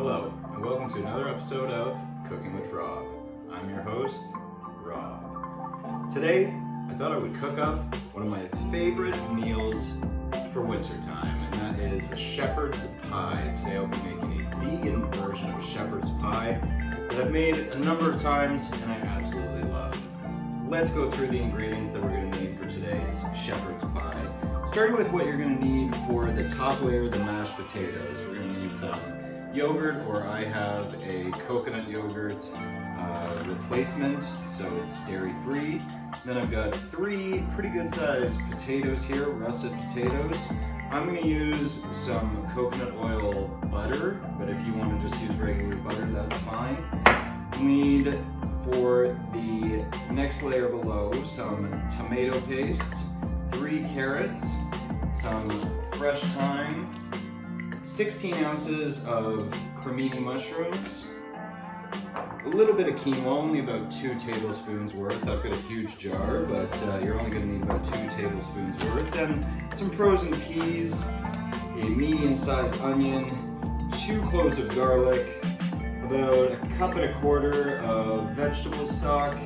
Hello, and welcome to another episode of Cooking with Rob. I'm your host, Rob. Today, I thought I would cook up one of my favorite meals for wintertime, and that is a shepherd's pie. Today I'll be making a vegan version of shepherd's pie that I've made a number of times and I absolutely love. Let's go through the ingredients that we're going to need for today's shepherd's pie. Starting with what you're going to need for the top layer, the mashed potatoes. We're going to need some yogurt, or I have a coconut yogurt replacement, so it's dairy-free. Then I've got 3 pretty good sized potatoes here, russet potatoes. I'm going to use some coconut oil butter, but if you want to just use regular butter, that's fine. Need, for the next layer below, some tomato paste, 3 carrots, some fresh thyme, 16 ounces of cremini mushrooms, a little bit of quinoa, only about 2 tablespoons worth. I've got a huge jar, but you're only going to need about 2 tablespoons worth. Then some frozen peas, a medium-sized onion, 2 cloves of garlic, about 1.25 cups of vegetable stock,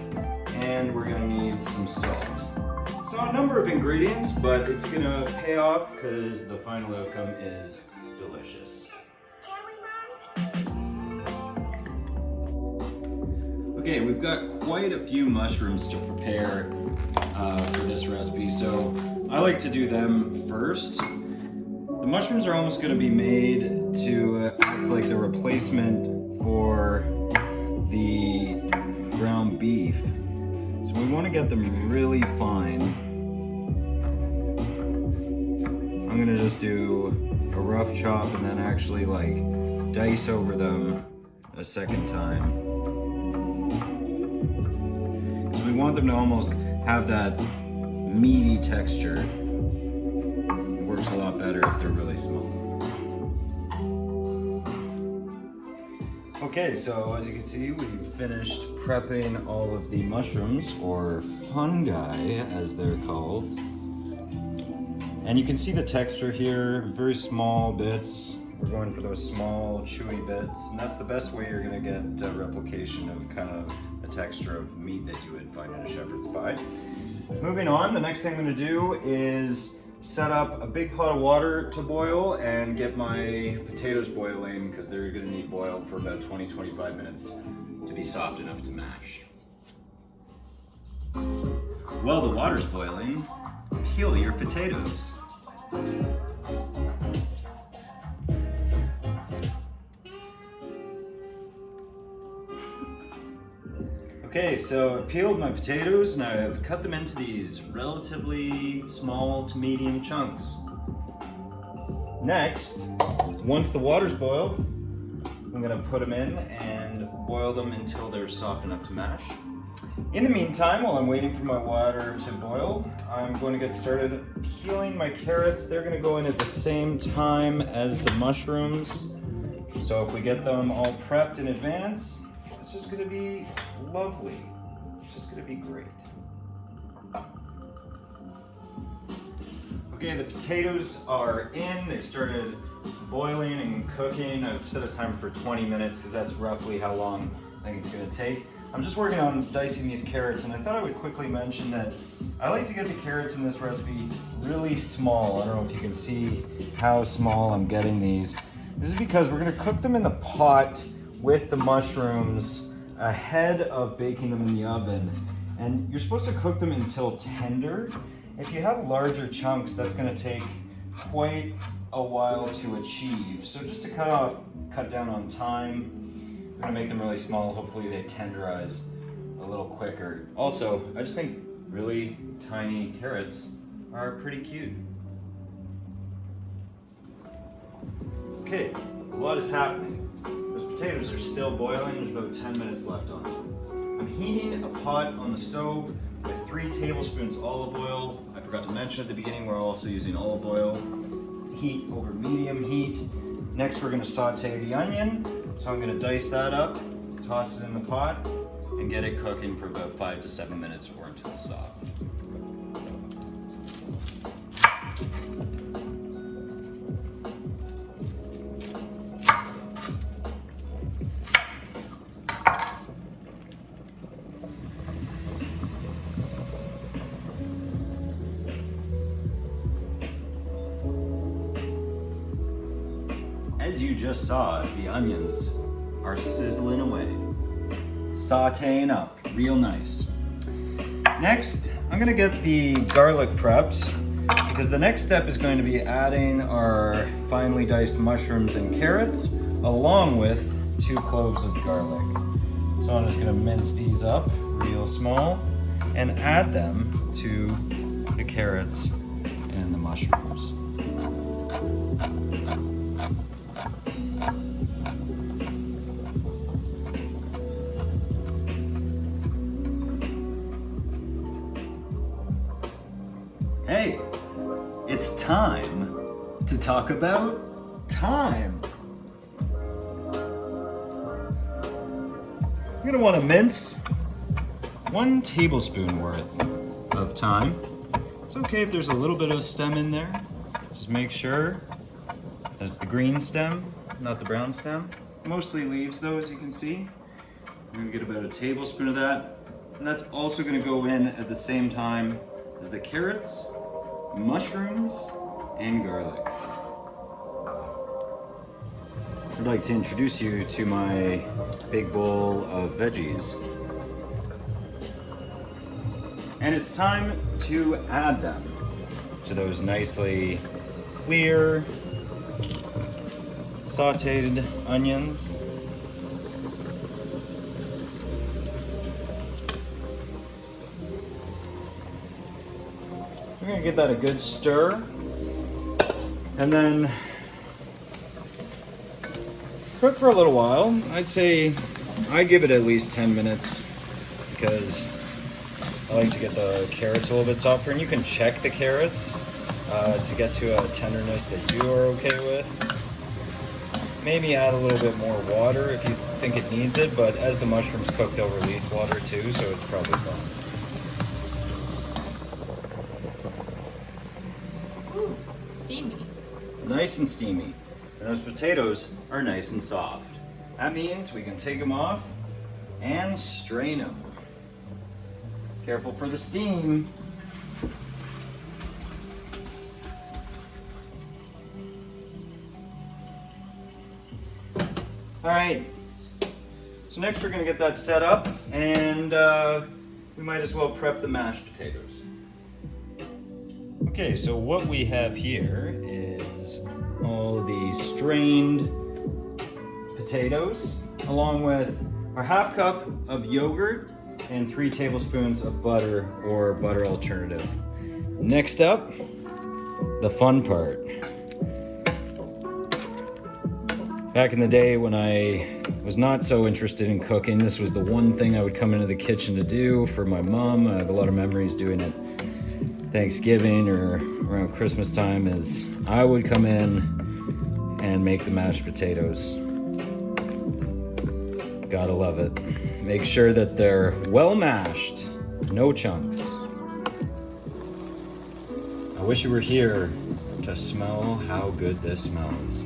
and we're going to need some salt. So a number of ingredients, but it's going to pay off because the final outcome is delicious. Okay, we've got quite a few mushrooms to prepare for this recipe, so I like to do them first. The mushrooms are almost going to be made to act like the replacement for the ground beef. So we want to get them really fine. I'm going to just do a rough chop and then actually like dice over them a second time. Because we want them to almost have that meaty texture. It works a lot better if they're really small. Okay, so as you can see, we've finished prepping all of the mushrooms, or fungi as they're called. And you can see the texture here, very small bits. We're going for those small, chewy bits, and that's the best way you're gonna get a replication of kind of the texture of meat that you would find in a shepherd's pie. Moving on, the next thing I'm gonna do is set up a big pot of water to boil and get my potatoes boiling, because they're gonna need boiled for about 20-25 minutes to be soft enough to mash. While the water's boiling, peel your potatoes. Okay, so I've peeled my potatoes and I've cut them into these relatively small to medium chunks. Next, once the water's boiled, I'm gonna put them in and boil them until they're soft enough to mash. In the meantime, while I'm waiting for my water to boil, I'm going to get started peeling my carrots. They're going to go in at the same time as the mushrooms. So if we get them all prepped in advance, it's just going to be lovely. It's just going to be great. Okay, the potatoes are in. They've started boiling and cooking. I've set a timer for 20 minutes because that's roughly how long I think it's going to take. I'm just working on dicing these carrots, and I thought I would quickly mention that I like to get the carrots in this recipe really small. I don't know if you can see how small I'm getting these. This is because we're going to cook them in the pot with the mushrooms ahead of baking them in the oven. And you're supposed to cook them until tender. If you have larger chunks, that's going to take quite a while to achieve. So just to cut down on time, I'm gonna make them really small. Hopefully they tenderize a little quicker. Also, I just think really tiny carrots are pretty cute. Okay, a lot is happening. Those potatoes are still boiling. There's about 10 minutes left on them. I'm heating a pot on the stove with 3 tablespoons olive oil. I forgot to mention at the beginning, we're also using olive oil. Heat over medium heat. Next, we're gonna saute the onion. So I'm gonna dice that up, toss it in the pot, and get it cooking for about 5 to 7 minutes or until it's soft. As you just saw, the onions are sizzling away, sauteing up real nice. Next, I'm gonna get the garlic prepped because the next step is going to be adding our finely diced mushrooms and carrots along with 2 cloves of garlic. So I'm just gonna mince these up real small and add them to the carrots and the mushrooms. Hey, it's time to talk about thyme. You're gonna want to mince 1 tablespoon worth of thyme. It's okay if there's a little bit of stem in there. Just make sure that it's the green stem, not the brown stem. Mostly leaves though, as you can see. I'm gonna get about a tablespoon of that. And that's also gonna go in at the same time as the carrots, mushrooms, and garlic. I'd like to introduce you to my big bowl of veggies. And it's time to add them to those nicely clear, sauteed onions. We're gonna give that a good stir, and then cook for a little while. I'd say I'd give it at least 10 minutes because I like to get the carrots a little bit softer, and you can check the carrots to get to a tenderness that you are okay with. Maybe add a little bit more water if you think it needs it, but as the mushrooms cook, they'll release water too, so it's probably fine. Ooh, steamy. Nice and steamy. And those potatoes are nice and soft. That means we can take them off and strain them. Careful for the steam. All right, so next we're gonna get that set up, and we might as well prep the mashed potatoes. Okay, so what we have here is all the strained potatoes, along with our half cup of yogurt and 3 tablespoons of butter or butter alternative. Next up, the fun part. Back in the day when I was not so interested in cooking, this was the one thing I would come into the kitchen to do for my mom. I have a lot of memories doing it Thanksgiving or around Christmas time, is I would come in and make the mashed potatoes. Gotta love it. Make sure that they're well mashed, no chunks. I wish you were here to smell how good this smells.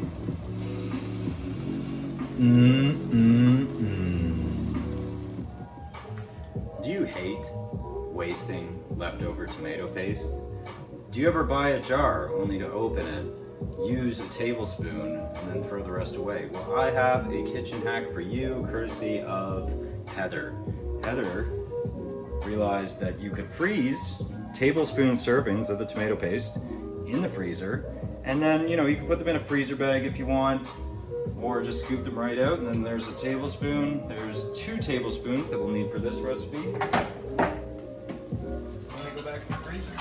Do you hate wasting leftover tomato paste? Do you ever buy a jar only to open it, use a tablespoon, and then throw the rest away? Well, I have a kitchen hack for you, courtesy of Heather. Heather realized that you could freeze tablespoon servings of the tomato paste in the freezer, and then, you can put them in a freezer bag if you want, or just scoop them right out, and then there's a tablespoon. There's 2 tablespoons that we'll need for this recipe. Let me go back to the freezer.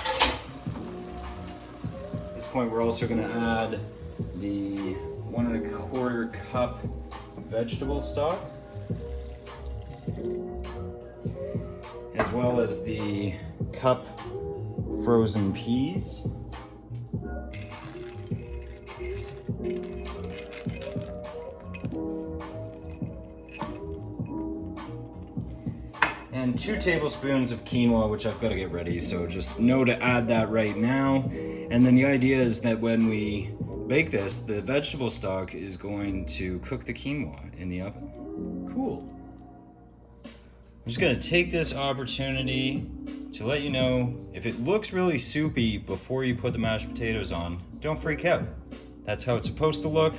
At this point, we're also going to add the 1 1/4 cup vegetable stock, as well as the cup frozen peas. And 2 tablespoons of quinoa, which I've got to get ready, so just know to add that right now. And then the idea is that when we bake this, the vegetable stock is going to cook the quinoa in the oven. Cool. I'm just going to take this opportunity to let you know, if it looks really soupy before you put the mashed potatoes on, don't freak out. That's how it's supposed to look.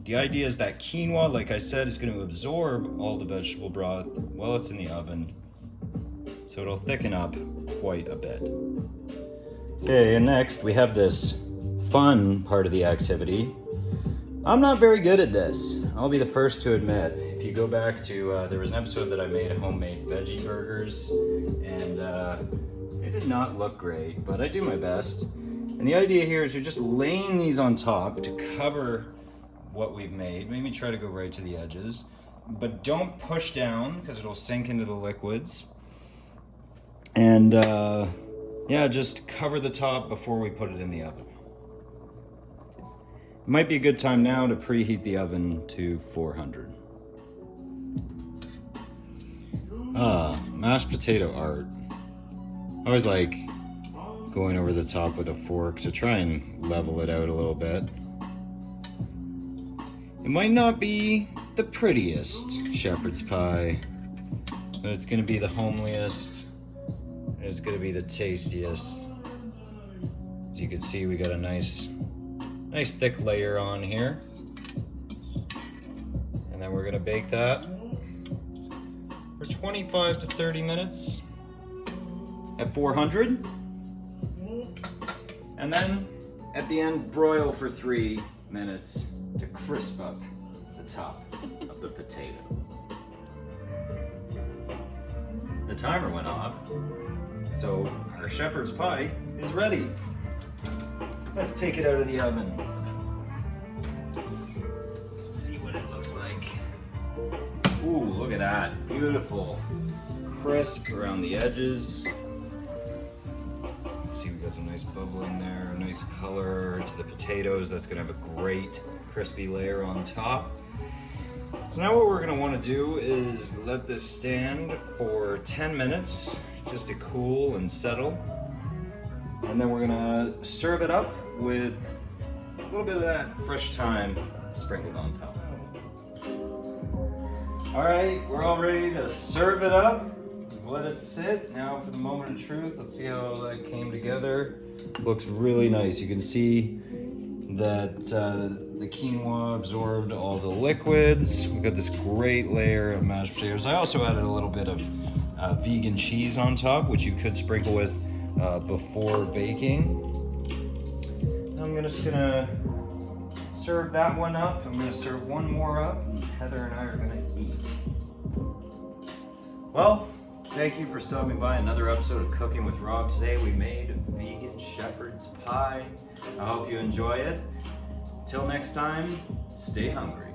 The idea is that quinoa, like I said, is going to absorb all the vegetable broth while it's in the oven. So it'll thicken up quite a bit. Okay, and next we have this fun part of the activity. I'm not very good at this. I'll be the first to admit. If you go back to, there was an episode that I made homemade veggie burgers, and they did not look great, but I do my best. And the idea here is you're just laying these on top to cover what we've made. Maybe try to go right to the edges, but don't push down because it'll sink into the liquids. And yeah, just cover the top before we put it in the oven. It might be a good time now to preheat the oven to 400. Mashed potato art. I always like going over the top with a fork to try and level it out a little bit. It might not be the prettiest shepherd's pie, but it's gonna be the homeliest, and it's gonna be the tastiest. As you can see, we got a nice thick layer on here. And then we're gonna bake that for 25 to 30 minutes at 400. And then at the end, broil for 3 minutes to crisp up the top of the potato. The timer went off, so our shepherd's pie is ready. Let's take it out of the oven. Let's see what it looks like. Ooh, look at that. Beautiful. Crisp around the edges. See, we got some nice bubbling there, a nice color to the potatoes. That's gonna have a great crispy layer on top. So now what we're gonna wanna do is let this stand for 10 minutes just to cool and settle. And then we're gonna serve it up with a little bit of that fresh thyme sprinkled on top. All right, we're all ready to serve it up. We've let it sit. Now for the moment of truth, let's see how that came together. Looks really nice. You can see that the quinoa absorbed all the liquids. We've got this great layer of mashed potatoes. I also added a little bit of vegan cheese on top, which you could sprinkle with before baking. I'm just gonna serve that one up. I'm gonna serve one more up, and Heather and I are gonna eat. Well, thank you for stopping by another episode of Cooking with Rob. Today we made vegan shepherd's pie. I hope you enjoy it. Till next time, stay hungry.